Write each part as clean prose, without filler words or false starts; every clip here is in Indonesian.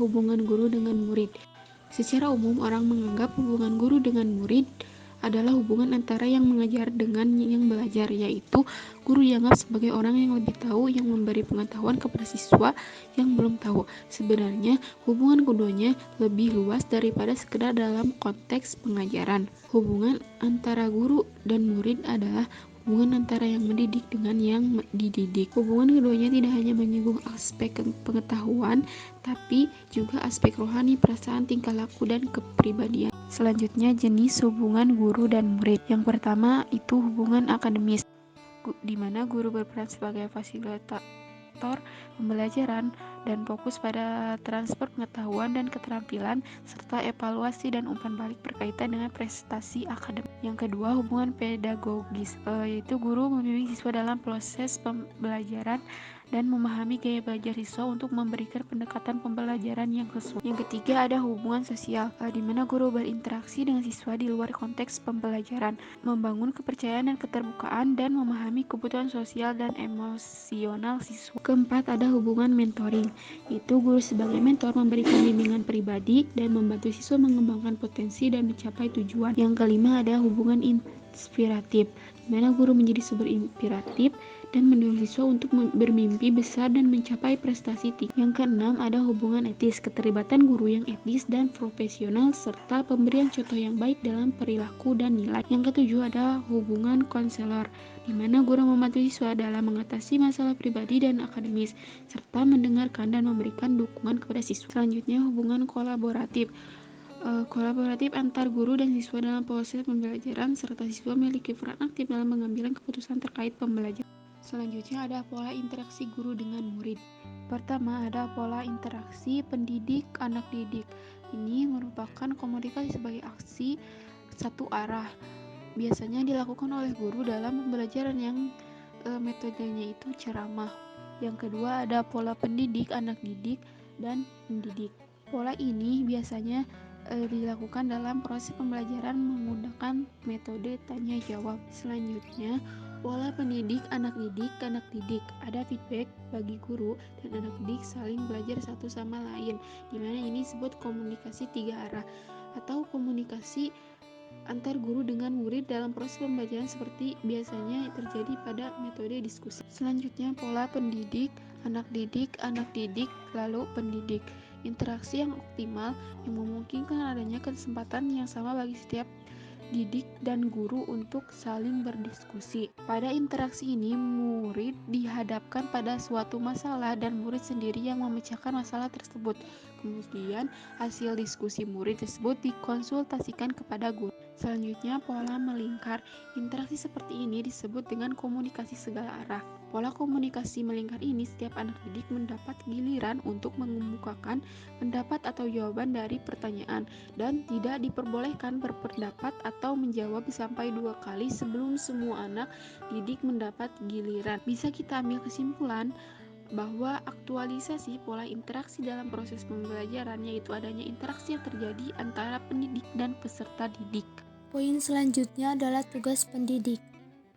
hubungan guru dengan murid. Secara umum, orang menganggap hubungan guru dengan murid adalah hubungan antara yang mengajar dengan yang belajar, yaitu guru dianggap sebagai orang yang lebih tahu, yang memberi pengetahuan kepada siswa yang belum tahu. Sebenarnya, hubungan keduanya lebih luas daripada sekedar dalam konteks pengajaran. Hubungan antara guru dan murid adalah hubungan antara yang mendidik dengan yang dididik. Hubungan keduanya tidak hanya menyinggung aspek pengetahuan, tapi juga aspek rohani, perasaan, tingkah laku, dan kepribadian. Selanjutnya, jenis hubungan guru dan murid. Yang pertama itu hubungan akademis, di mana guru berperan sebagai fasilitator pembelajaran dan fokus pada transfer pengetahuan dan keterampilan serta evaluasi dan umpan balik berkaitan dengan prestasi akademik. Yang kedua, hubungan pedagogis, yaitu guru membimbing siswa dalam proses pembelajaran dan memahami gaya belajar siswa untuk memberikan pendekatan pembelajaran yang sesuai. Yang ketiga, ada hubungan sosial, di mana guru berinteraksi dengan siswa di luar konteks pembelajaran, membangun kepercayaan dan keterbukaan, dan memahami kebutuhan sosial dan emosional siswa. Keempat, ada hubungan mentoring, yaitu guru sebagai mentor memberikan bimbingan pribadi dan membantu siswa mengembangkan potensi dan mencapai tujuan. Yang kelima, ada hubungan inspiratif, di mana guru menjadi sumber inspiratif dan mendorong siswa untuk bermimpi besar dan mencapai prestasi tinggi. Yang keenam, ada hubungan etis, keterlibatan guru yang etis dan profesional serta pemberian contoh yang baik dalam perilaku dan nilai. Yang ketujuh, ada hubungan konselor, di mana guru membantu siswa dalam mengatasi masalah pribadi dan akademis serta mendengarkan dan memberikan dukungan kepada siswa. Selanjutnya, hubungan kolaboratif. Kolaboratif antar guru dan siswa dalam proses pembelajaran serta siswa memiliki peran aktif dalam mengambil keputusan terkait pembelajaran. Selanjutnya, ada pola interaksi guru dengan murid. Pertama, ada pola interaksi pendidik anak didik. Ini merupakan komunikasi sebagai aksi satu arah. Biasanya dilakukan oleh guru dalam pembelajaran yang metodenya itu ceramah. Yang kedua, ada pola pendidik anak didik dan mendidik. Pola ini biasanya dilakukan dalam proses pembelajaran menggunakan metode tanya jawab. Selanjutnya, pola pendidik anak didik. Ada feedback bagi guru dan anak didik saling belajar satu sama lain, di mana ini disebut komunikasi tiga arah atau komunikasi antar guru dengan murid dalam proses pembelajaran seperti biasanya terjadi pada metode diskusi. Selanjutnya, pola pendidik anak didik lalu pendidik. Interaksi yang optimal yang memungkinkan adanya kesempatan yang sama bagi setiap didik dan guru untuk saling berdiskusi. Pada interaksi ini, murid dihadapkan pada suatu masalah dan murid sendiri yang memecahkan masalah tersebut. Kemudian, hasil diskusi murid tersebut dikonsultasikan kepada guru. Selanjutnya, pola melingkar. Interaksi seperti ini disebut dengan komunikasi segala arah. Pola komunikasi melingkar ini, setiap anak didik mendapat giliran untuk mengemukakan pendapat atau jawaban dari pertanyaan dan tidak diperbolehkan berpendapat atau menjawab sampai 2 kali sebelum semua anak didik mendapat giliran. Bisa kita ambil kesimpulan bahwa aktualisasi pola interaksi dalam proses pembelajaran yaitu adanya interaksi yang terjadi antara pendidik dan peserta didik. Poin selanjutnya adalah tugas pendidik.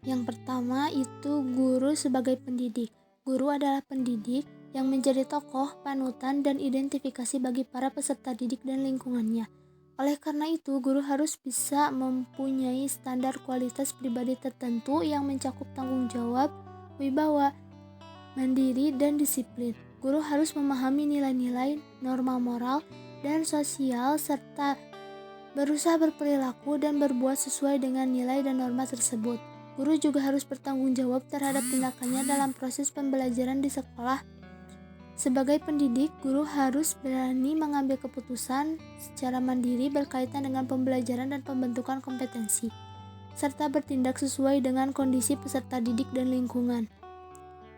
Yang pertama itu guru sebagai pendidik. Guru adalah pendidik yang menjadi tokoh, panutan, dan identifikasi bagi para peserta didik dan lingkungannya. Oleh karena itu, guru harus bisa mempunyai standar kualitas pribadi tertentu yang mencakup tanggung jawab, wibawa, mandiri, dan disiplin. Guru harus memahami nilai-nilai, norma moral, dan sosial, serta berusaha berperilaku dan berbuat sesuai dengan nilai dan norma tersebut. Guru juga harus bertanggung jawab terhadap tindakannya dalam proses pembelajaran di sekolah. Sebagai pendidik, guru harus berani mengambil keputusan secara mandiri berkaitan dengan pembelajaran dan pembentukan kompetensi, serta bertindak sesuai dengan kondisi peserta didik dan lingkungan.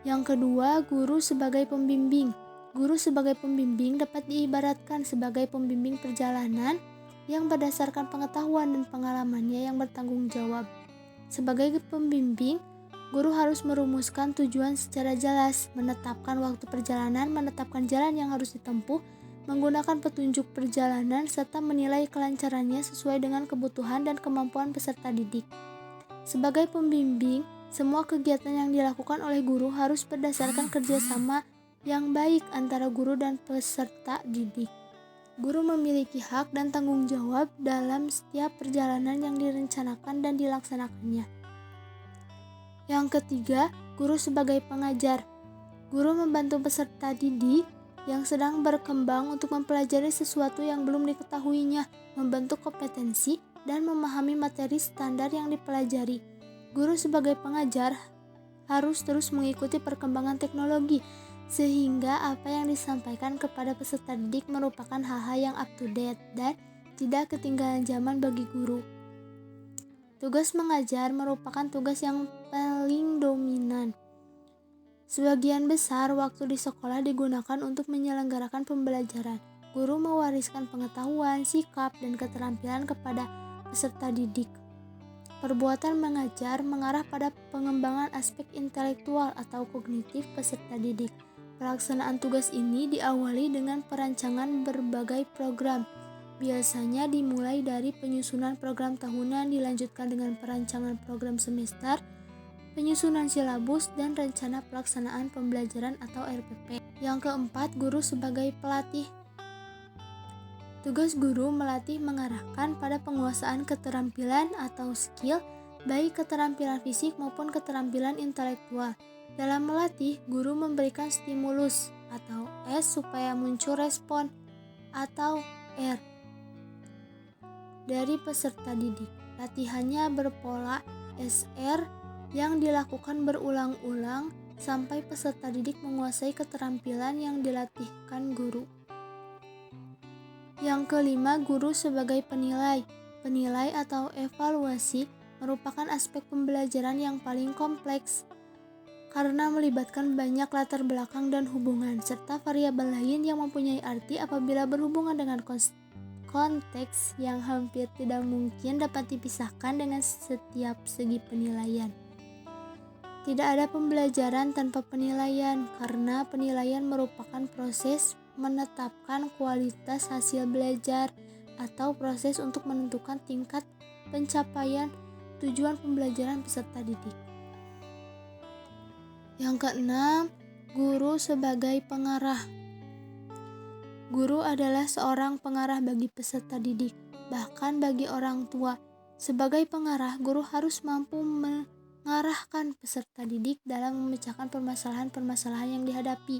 Yang kedua, guru sebagai pembimbing. Guru sebagai pembimbing dapat diibaratkan sebagai pembimbing perjalanan yang berdasarkan pengetahuan dan pengalamannya yang bertanggung jawab. Sebagai pembimbing, guru harus merumuskan tujuan secara jelas, menetapkan waktu perjalanan, menetapkan jalan yang harus ditempuh, menggunakan petunjuk perjalanan, serta menilai kelancarannya sesuai dengan kebutuhan dan kemampuan peserta didik. Sebagai pembimbing, semua kegiatan yang dilakukan oleh guru harus berdasarkan kerjasama yang baik antara guru dan peserta didik. Guru memiliki hak dan tanggung jawab dalam setiap perjalanan yang direncanakan dan dilaksanakannya. Yang ketiga, guru sebagai pengajar. Guru membantu peserta didik yang sedang berkembang untuk mempelajari sesuatu yang belum diketahuinya, membentuk kompetensi, dan memahami materi standar yang dipelajari. Guru sebagai pengajar harus terus mengikuti perkembangan teknologi, sehingga apa yang disampaikan kepada peserta didik merupakan hal-hal yang up to date dan tidak ketinggalan zaman bagi guru. Tugas mengajar merupakan tugas yang paling dominan. Sebagian besar waktu di sekolah digunakan untuk menyelenggarakan pembelajaran. Guru mewariskan pengetahuan, sikap, dan keterampilan kepada peserta didik. Perbuatan mengajar mengarah pada pengembangan aspek intelektual atau kognitif peserta didik. Pelaksanaan tugas ini diawali dengan perancangan berbagai program. Biasanya dimulai dari penyusunan program tahunan, dilanjutkan dengan perancangan program semester, penyusunan silabus, dan rencana pelaksanaan pembelajaran atau RPP. Yang keempat, guru sebagai pelatih. Tugas guru melatih mengarahkan pada penguasaan keterampilan atau skill, baik keterampilan fisik maupun keterampilan intelektual. Dalam melatih, guru memberikan stimulus atau S supaya muncul respon atau R dari peserta didik. Latihannya berpola SR yang dilakukan berulang-ulang sampai peserta didik menguasai keterampilan yang dilatihkan guru. Yang kelima, guru sebagai penilai. Penilai atau evaluasi merupakan aspek pembelajaran yang paling kompleks karena melibatkan banyak latar belakang dan hubungan, serta variabel lain yang mempunyai arti apabila berhubungan dengan konteks yang hampir tidak mungkin dapat dipisahkan dengan setiap segi penilaian. Tidak ada pembelajaran tanpa penilaian, karena penilaian merupakan proses menetapkan kualitas hasil belajar atau proses untuk menentukan tingkat pencapaian tujuan pembelajaran peserta didik. Yang keenam, guru sebagai pengarah. Guru adalah seorang pengarah bagi peserta didik, bahkan bagi orang tua. Sebagai pengarah, guru harus mampu mengarahkan peserta didik dalam memecahkan permasalahan-permasalahan yang dihadapi,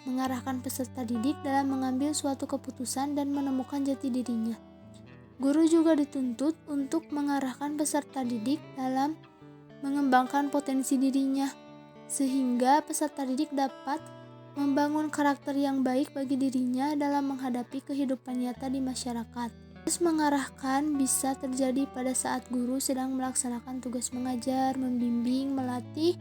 mengarahkan peserta didik dalam mengambil suatu keputusan dan menemukan jati dirinya. Guru juga dituntut untuk mengarahkan peserta didik dalam mengembangkan potensi dirinya, sehingga peserta didik dapat membangun karakter yang baik bagi dirinya dalam menghadapi kehidupan nyata di masyarakat. Terus mengarahkan bisa terjadi pada saat guru sedang melaksanakan tugas mengajar, membimbing, melatih,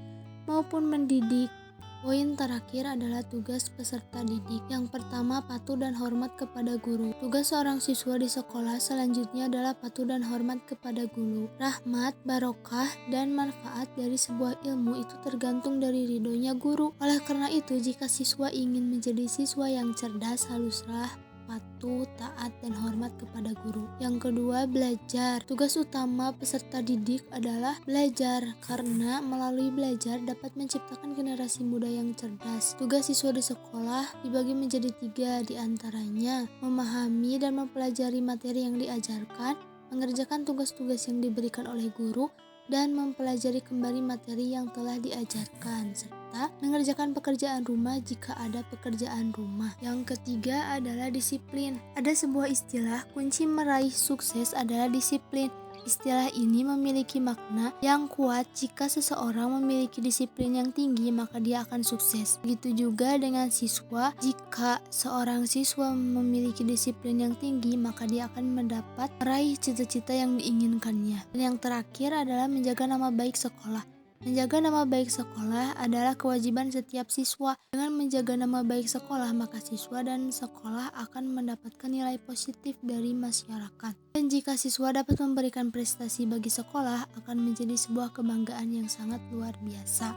maupun mendidik. Poin terakhir adalah tugas peserta didik. Yang pertama, patuh dan hormat kepada guru. Tugas seorang siswa di sekolah selanjutnya adalah patuh dan hormat kepada guru. Rahmat, barokah, dan manfaat dari sebuah ilmu itu tergantung dari ridhonya guru. Oleh karena itu, jika siswa ingin menjadi siswa yang cerdas, haruslah patuh, taat, dan hormat kepada guru. Yang kedua, belajar. Tugas utama peserta didik adalah belajar, karena melalui belajar dapat menciptakan generasi muda yang cerdas. Tugas siswa di sekolah dibagi menjadi 3, diantaranya memahami dan mempelajari materi yang diajarkan, mengerjakan tugas-tugas yang diberikan oleh guru, dan mempelajari kembali materi yang telah diajarkan, serta mengerjakan pekerjaan rumah jika ada pekerjaan rumah. Yang ketiga adalah disiplin. Ada sebuah istilah, kunci meraih sukses adalah disiplin. Istilah ini memiliki makna yang kuat. Jika seseorang memiliki disiplin yang tinggi, maka dia akan sukses. Begitu juga dengan siswa. Jika seorang siswa memiliki disiplin yang tinggi, maka dia akan mendapat meraih cita-cita yang diinginkannya. Dan yang terakhir adalah menjaga nama baik sekolah. Menjaga nama baik sekolah adalah kewajiban setiap siswa. Dengan menjaga nama baik sekolah, maka siswa dan sekolah akan mendapatkan nilai positif dari masyarakat. Dan jika siswa dapat memberikan prestasi bagi sekolah, akan menjadi sebuah kebanggaan yang sangat luar biasa.